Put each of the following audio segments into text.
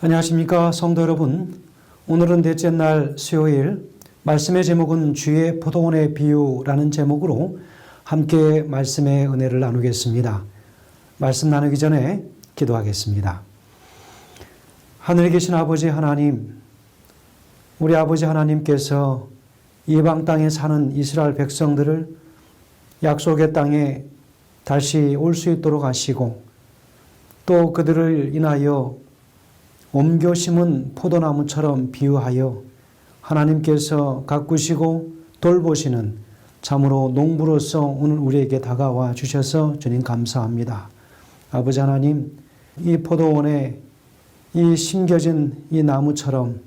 안녕하십니까 성도 여러분. 오늘은 넷째 날 수요일, 말씀의 제목은 주의 포도원의 비유라는 제목으로 함께 말씀의 은혜를 나누겠습니다. 말씀 나누기 전에 기도하겠습니다. 하늘에 계신 아버지 하나님, 우리 아버지 하나님께서 이방 땅에 사는 이스라엘 백성들을 약속의 땅에 다시 올 수 있도록 하시고, 또 그들을 인하여 옮겨 심은 포도나무처럼 비유하여 하나님께서 가꾸시고 돌보시는 참으로 농부로서 오늘 우리에게 다가와 주셔서 주님 감사합니다. 아버지 하나님, 이 포도원에 이 심겨진 이 나무처럼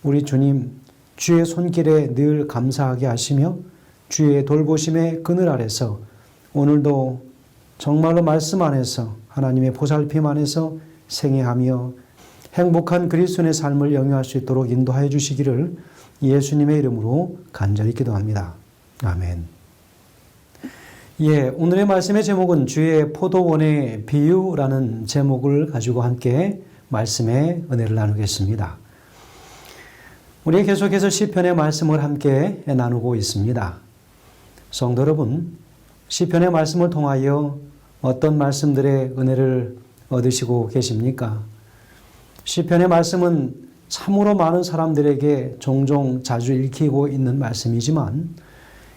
우리 주님 주의 손길에 늘 감사하게 하시며 주의 돌보심의 그늘 아래서 오늘도 정말로 말씀 안에서 하나님의 보살핌 안에서 생애하며 행복한 그리스도인의 삶을 영위할 수 있도록 인도하여 주시기를 예수님의 이름으로 간절히 기도합니다. 아멘. 오늘의 말씀의 제목은 주의 포도원의 비유라는 제목을 가지고 함께 말씀의 은혜를 나누겠습니다. 우리 계속해서 시편의 말씀을 함께 나누고 있습니다. 성도 여러분, 시편의 말씀을 통하여 어떤 말씀들의 은혜를 얻으시고 계십니까? 시편의 말씀은 참으로 많은 사람들에게 종종 자주 읽히고 있는 말씀이지만,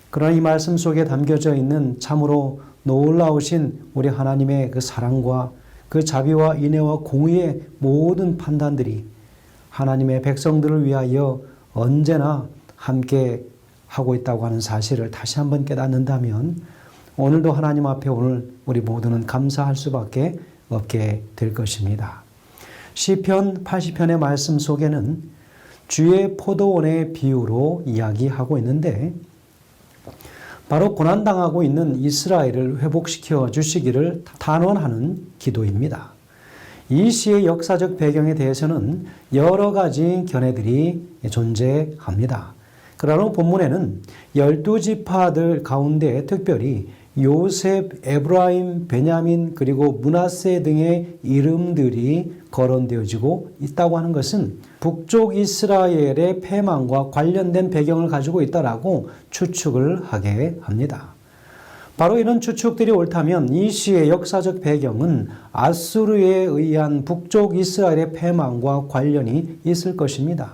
그러나 이 말씀 속에 담겨져 있는 참으로 놀라우신 우리 하나님의 그 사랑과 그 자비와 인애와 공의의 모든 판단들이 하나님의 백성들을 위하여 언제나 함께 하고 있다고 하는 사실을 다시 한번 깨닫는다면 오늘도 하나님 앞에 오늘 우리 모두는 감사할 수밖에 없게 될 것입니다. 시편 80편의 말씀 속에는 주의 포도원의 비유로 이야기하고 있는데, 바로 고난당하고 있는 이스라엘을 회복시켜 주시기를 탄원하는 기도입니다. 이 시의 역사적 배경에 대해서는 여러 가지 견해들이 존재합니다. 그러나 본문에는 12지파들 가운데 특별히 요셉, 에브라임, 베냐민 그리고 므낫세 등의 이름들이 거론되어지고 있다고 하는 것은 북쪽 이스라엘의 패망과 관련된 배경을 가지고 있다라고 추측을 하게 합니다. 바로 이런 추측들이 옳다면 이 시의 역사적 배경은 아수르에 의한 북쪽 이스라엘의 패망과 관련이 있을 것입니다.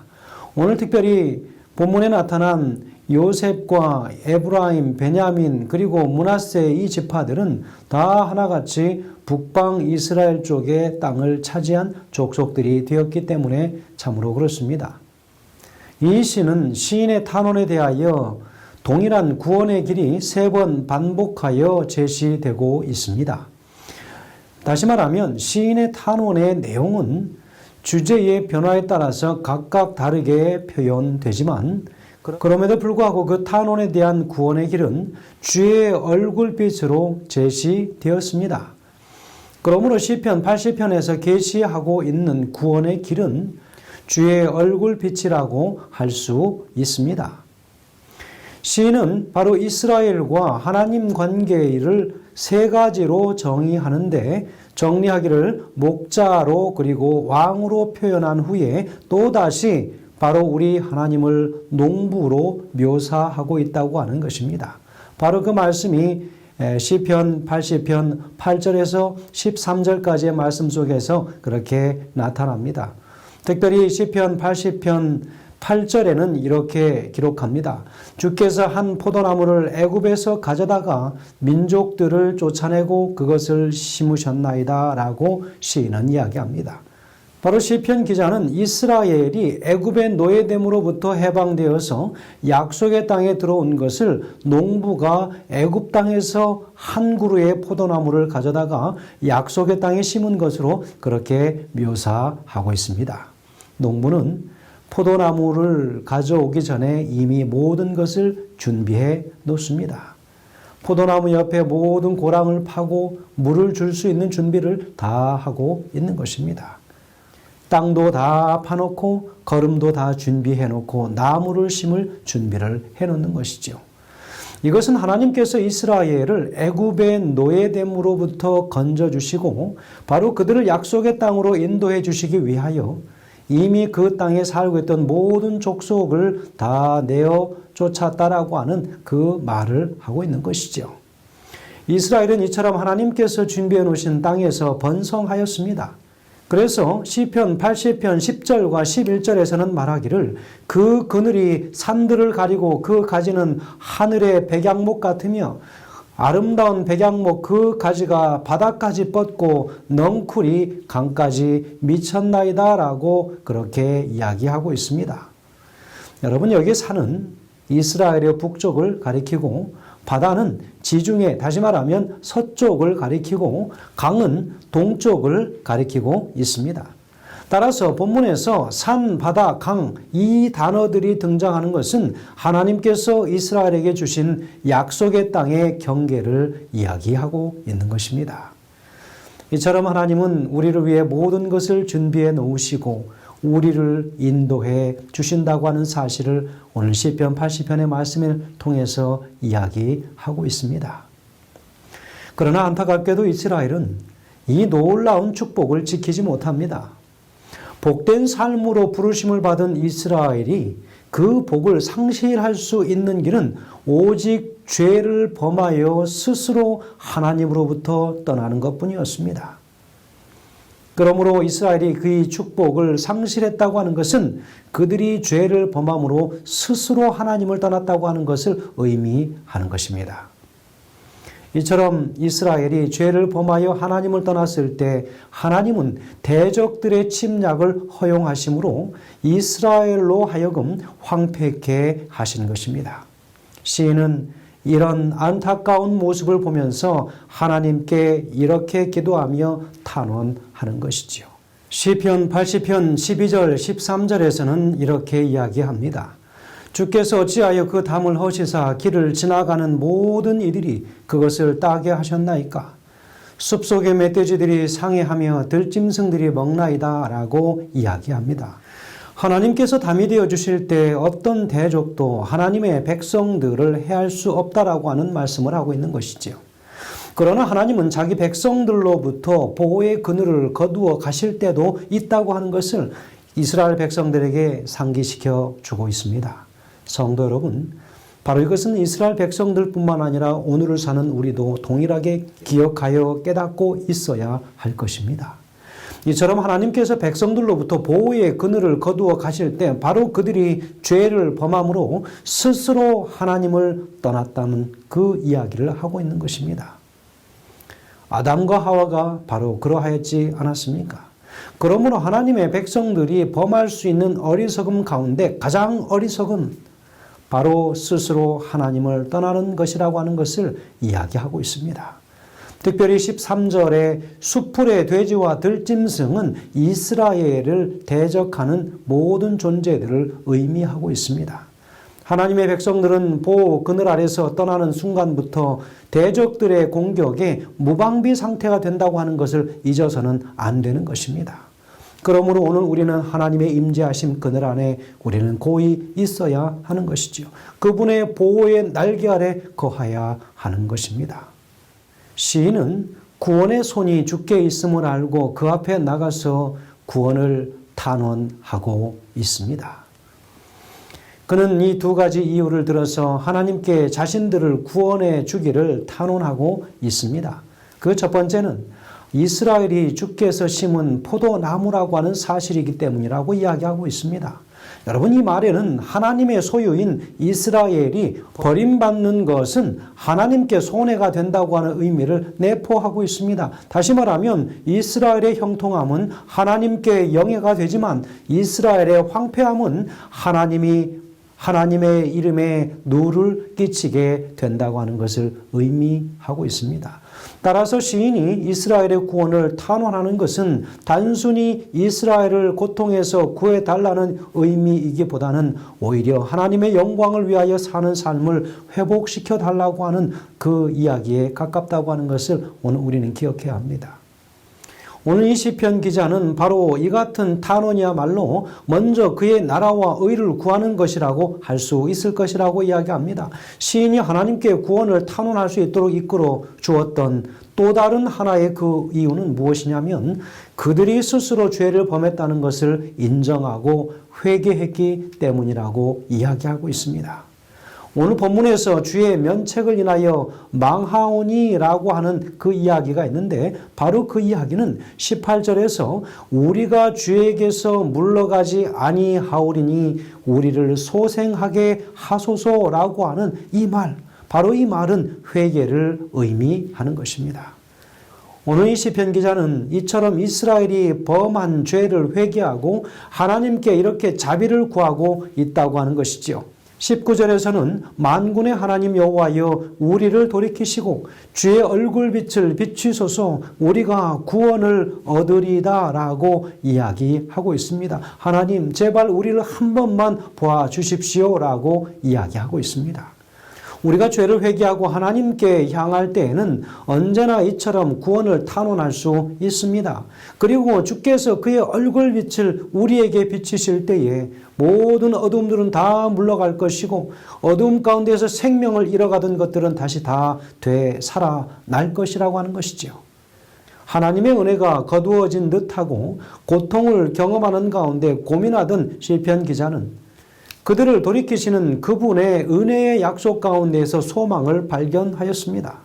오늘 특별히 본문에 나타난 요셉과 에브라임, 베냐민 그리고 므낫세 이 지파들은 다 하나같이 북방 이스라엘 쪽의 땅을 차지한 족속들이 되었기 때문에 참으로 그렇습니다. 이 시는 시인의 탄원에 대하여 동일한 구원의 길이 3번 반복하여 제시되고 있습니다. 다시 말하면 시인의 탄원의 내용은 주제의 변화에 따라서 각각 다르게 표현되지만, 그럼에도 불구하고 그 탄원에 대한 구원의 길은 주의 얼굴빛으로 제시되었습니다. 그러므로 시편 80편에서 계시하고 있는 구원의 길은 주의 얼굴빛이라고 할 수 있습니다. 시인은 바로 이스라엘과 하나님 관계를 3가지로 정의하는데, 정리하기를 목자로 그리고 왕으로 표현한 후에 또다시 바로 우리 하나님을 농부로 묘사하고 있다고 하는 것입니다. 바로 그 말씀이 시편 80편 8절에서 13절까지의 말씀 속에서 그렇게 나타납니다. 특별히 시편 80편 8절에는 이렇게 기록합니다. 주께서 한 포도나무를 애굽에서 가져다가 민족들을 쫓아내고 그것을 심으셨나이다 라고 시인은 이야기합니다. 바로 시편 기자는 이스라엘이 애굽의 노예됨으로부터 해방되어서 약속의 땅에 들어온 것을 농부가 애굽 땅에서 한 그루의 포도나무를 가져다가 약속의 땅에 심은 것으로 그렇게 묘사하고 있습니다. 농부는 포도나무를 가져오기 전에 이미 모든 것을 준비해 놓습니다. 포도나무 옆에 모든 고랑을 파고 물을 줄 수 있는 준비를 다 하고 있는 것입니다. 땅도 다 파놓고 거름도 다 준비해놓고 나무를 심을 준비를 해놓는 것이죠. 이것은 하나님께서 이스라엘을 애굽의 노예됨으로부터 건져주시고 바로 그들을 약속의 땅으로 인도해 주시기 위하여 이미 그 땅에 살고 있던 모든 족속을 다 내어 쫓았다라고 하는 그 말을 하고 있는 것이죠. 이스라엘은 이처럼 하나님께서 준비해 놓으신 땅에서 번성하였습니다. 그래서 시편 80편 10절과 11절에서는 말하기를 그 그늘이 산들을 가리고 그 가지는 하늘의 백양목 같으며 아름다운 백양목 그 가지가 바다까지 뻗고 넝쿨이 강까지 미쳤나이다 라고 그렇게 이야기하고 있습니다. 여러분, 여기 산은 이스라엘의 북쪽을 가리키고 바다는 지중해, 다시 말하면 서쪽을 가리키고 강은 동쪽을 가리키고 있습니다. 따라서 본문에서 산, 바다, 강 이 단어들이 등장하는 것은 하나님께서 이스라엘에게 주신 약속의 땅의 경계를 이야기하고 있는 것입니다. 이처럼 하나님은 우리를 위해 모든 것을 준비해 놓으시고 우리를 인도해 주신다고 하는 사실을 오늘 시편 80편의 말씀을 통해서 이야기하고 있습니다. 그러나 안타깝게도 이스라엘은 이 놀라운 축복을 지키지 못합니다. 복된 삶으로 부르심을 받은 이스라엘이 그 복을 상실할 수 있는 길은 오직 죄를 범하여 스스로 하나님으로부터 떠나는 것뿐이었습니다. 그러므로 이스라엘이 그의 축복을 상실했다고 하는 것은 그들이 죄를 범함으로 스스로 하나님을 떠났다고 하는 것을 의미하는 것입니다. 이처럼 이스라엘이 죄를 범하여 하나님을 떠났을 때 하나님은 대적들의 침략을 허용하심으로 이스라엘로 하여금 황폐케 하시는 것입니다. 시인은 이런 안타까운 모습을 보면서 하나님께 이렇게 기도하며 탄원하는 것이지요. 시편 80편 12절 13절에서는 이렇게 이야기합니다. 주께서 어찌하여 그 담을 허시사 길을 지나가는 모든 이들이 그것을 따게 하셨나이까? 숲속의 멧돼지들이 상해하며 들짐승들이 먹나이다 라고 이야기합니다. 하나님께서 담이 되어 주실 때 어떤 대적도 하나님의 백성들을 해할 수 없다라고 하는 말씀을 하고 있는 것이지요. 그러나 하나님은 자기 백성들로부터 보호의 그늘을 거두어 가실 때도 있다고 하는 것을 이스라엘 백성들에게 상기시켜 주고 있습니다. 성도 여러분, 바로 이것은 이스라엘 백성들뿐만 아니라 오늘을 사는 우리도 동일하게 기억하여 깨닫고 있어야 할 것입니다. 이처럼 하나님께서 백성들로부터 보호의 그늘을 거두어 가실 때 바로 그들이 죄를 범함으로 스스로 하나님을 떠났다는 그 이야기를 하고 있는 것입니다. 아담과 하와가 바로 그러하였지 않았습니까? 그러므로 하나님의 백성들이 범할 수 있는 어리석음 가운데 가장 어리석은 바로 스스로 하나님을 떠나는 것이라고 하는 것을 이야기하고 있습니다. 특별히 13절에 수풀의 돼지와 들짐승은 이스라엘을 대적하는 모든 존재들을 의미하고 있습니다. 하나님의 백성들은 보호 그늘 아래서 떠나는 순간부터 대적들의 공격에 무방비 상태가 된다고 하는 것을 잊어서는 안 되는 것입니다. 그러므로 오늘 우리는 하나님의 임재하심 그늘 안에 우리는 고이 있어야 하는 것이지요. 그분의 보호의 날개 아래 거하야 하는 것입니다. 시인은 구원의 손이 주께 있음을 알고 그 앞에 나가서 구원을 탄원하고 있습니다. 그는 이 두 가지 이유를 들어서 하나님께 자신들을 구원해 주기를 탄원하고 있습니다. 그 첫 번째는 이스라엘이 주께서 심은 포도나무라고 하는 사실이기 때문이라고 이야기하고 있습니다. 여러분, 이 말에는 하나님의 소유인 이스라엘이 버림받는 것은 하나님께 손해가 된다고 하는 의미를 내포하고 있습니다. 다시 말하면 이스라엘의 형통함은 하나님께 영예가 되지만 이스라엘의 황폐함은 하나님의 이름에 누를 끼치게 된다고 하는 것을 의미하고 있습니다. 따라서 시인이 이스라엘의 구원을 탄원하는 것은 단순히 이스라엘을 고통에서 구해달라는 의미이기보다는 오히려 하나님의 영광을 위하여 사는 삶을 회복시켜달라고 하는 그 이야기에 가깝다고 하는 것을 오늘 우리는 기억해야 합니다. 오늘 이 시편 기자는 바로 이 같은 탄원이야말로 먼저 그의 나라와 의를 구하는 것이라고 할 수 있을 것이라고 이야기합니다. 시인이 하나님께 구원을 탄원할 수 있도록 이끌어 주었던 또 다른 하나의 그 이유는 무엇이냐면 그들이 스스로 죄를 범했다는 것을 인정하고 회개했기 때문이라고 이야기하고 있습니다. 오늘 본문에서 주의 면책을 인하여 망하오니라고 하는 그 이야기가 있는데 바로 그 이야기는 18절에서 우리가 주에게서 물러가지 아니하오리니 우리를 소생하게 하소서라고 하는 이 말, 바로 이 말은 회개를 의미하는 것입니다. 오늘 이 시편 기자는 이처럼 이스라엘이 범한 죄를 회개하고 하나님께 이렇게 자비를 구하고 있다고 하는 것이지요. 19절에서는 만군의 하나님 여호와여 우리를 돌이키시고 주의 얼굴빛을 비추소서 우리가 구원을 얻으리다라고 이야기하고 있습니다. 하나님 제발 우리를 한 번만 보아주십시오라고 이야기하고 있습니다. 우리가 죄를 회개하고 하나님께 향할 때에는 언제나 이처럼 구원을 탄원할 수 있습니다. 그리고 주께서 그의 얼굴빛을 우리에게 비치실 때에 모든 어둠들은 다 물러갈 것이고 어둠 가운데서 생명을 잃어가던 것들은 다시 다 되살아날 것이라고 하는 것이죠. 하나님의 은혜가 거두어진 듯하고 고통을 경험하는 가운데 고민하던 시편 기자는 그들을 돌이키시는 그분의 은혜의 약속 가운데에서 소망을 발견하였습니다.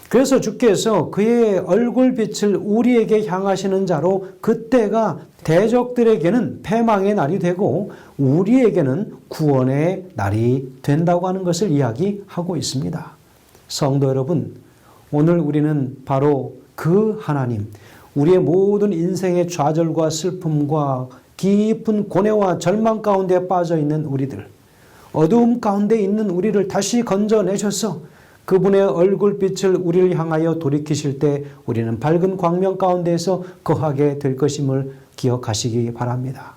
그래서 주께서 그의 얼굴빛을 우리에게 향하시는 자로 그때가 대적들에게는 패망의 날이 되고 우리에게는 구원의 날이 된다고 하는 것을 이야기하고 있습니다. 성도 여러분, 오늘 우리는 바로 그 하나님, 우리의 모든 인생의 좌절과 슬픔과 깊은 고뇌와 절망 가운데 빠져있는 우리들, 어두움 가운데 있는 우리를 다시 건져내셔서 그분의 얼굴빛을 우리를 향하여 돌이키실 때 우리는 밝은 광명 가운데에서 거하게 될 것임을 기억하시기 바랍니다.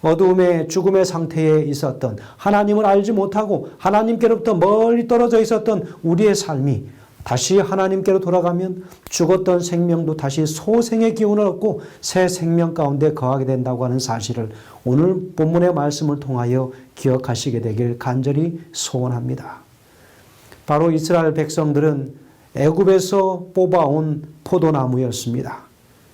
어두움의 죽음의 상태에 있었던 하나님을 알지 못하고 하나님께로부터 멀리 떨어져 있었던 우리의 삶이 다시 하나님께로 돌아가면 죽었던 생명도 다시 소생의 기운을 얻고 새 생명 가운데 거하게 된다고 하는 사실을 오늘 본문의 말씀을 통하여 기억하시게 되길 간절히 소원합니다. 바로 이스라엘 백성들은 애굽에서 뽑아온 포도나무였습니다.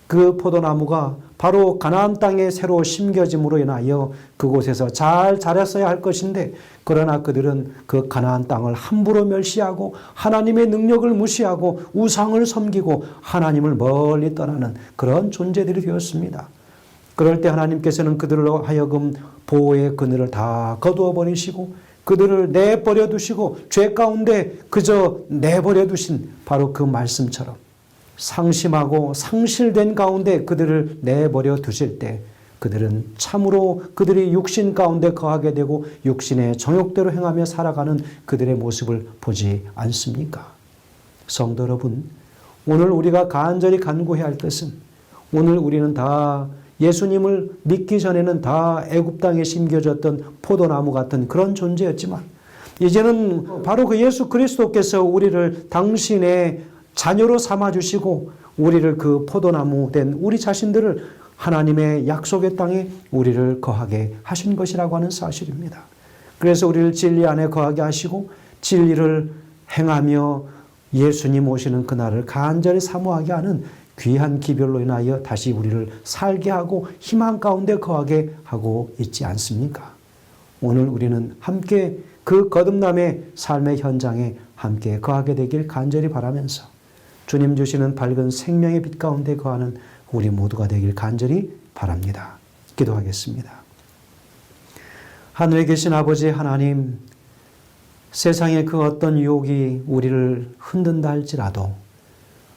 그 포도나무가 바로 가나안 땅에 새로 심겨짐으로 인하여 그곳에서 잘 자랐어야 할 것인데 그러나 그들은 그 가나안 땅을 함부로 멸시하고 하나님의 능력을 무시하고 우상을 섬기고 하나님을 멀리 떠나는 그런 존재들이 되었습니다. 그럴 때 하나님께서는 그들로 하여금 보호의 그늘을 다 거두어 버리시고 그들을 내버려 두시고 죄 가운데 그저 내버려 두신 바로 그 말씀처럼 상심하고 상실된 가운데 그들을 내버려 두실 때 그들은 참으로 그들이 육신 가운데 거하게 되고 육신의 정욕대로 행하며 살아가는 그들의 모습을 보지 않습니까? 성도 여러분, 오늘 우리가 간절히 간구해야 할 것은 오늘 우리는 다 예수님을 믿기 전에는 다 애굽 땅에 심겨졌던 포도나무 같은 그런 존재였지만 이제는 바로 그 예수 그리스도께서 우리를 당신의 자녀로 삼아주시고 우리를 그 포도나무 된 우리 자신들을 하나님의 약속의 땅에 우리를 거하게 하신 것이라고 하는 사실입니다. 그래서 우리를 진리 안에 거하게 하시고 진리를 행하며 예수님 오시는 그날을 간절히 사모하게 하는 귀한 기별로 인하여 다시 우리를 살게 하고 희망 가운데 거하게 하고 있지 않습니까? 오늘 우리는 함께 그 거듭남의 삶의 현장에 함께 거하게 되길 간절히 바라면서 주님 주시는 밝은 생명의 빛 가운데 거하는 우리 모두가 되길 간절히 바랍니다. 기도하겠습니다. 하늘에 계신 아버지 하나님, 세상의 그 어떤 유혹이 우리를 흔든다 할지라도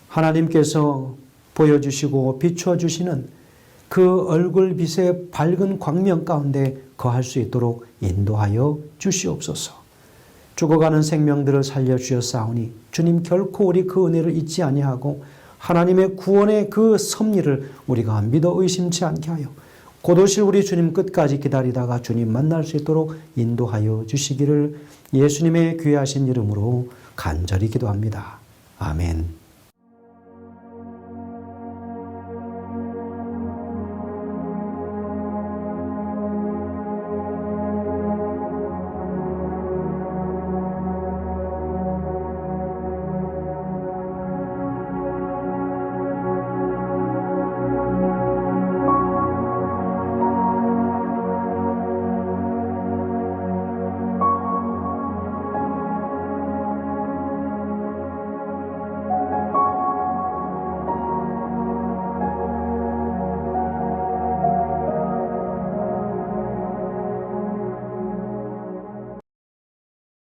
하나님께서 보여주시고 비추어주시는 그 얼굴빛의 밝은 광명 가운데 거할 수 있도록 인도하여 주시옵소서. 죽어가는 생명들을 살려주셨사오니 주님 결코 우리 그 은혜를 잊지 아니하고 하나님의 구원의 그 섭리를 우리가 믿어 의심치 않게 하여 곧 오실 우리 주님 끝까지 기다리다가 주님 만날 수 있도록 인도하여 주시기를 예수님의 귀하신 이름으로 간절히 기도합니다. 아멘.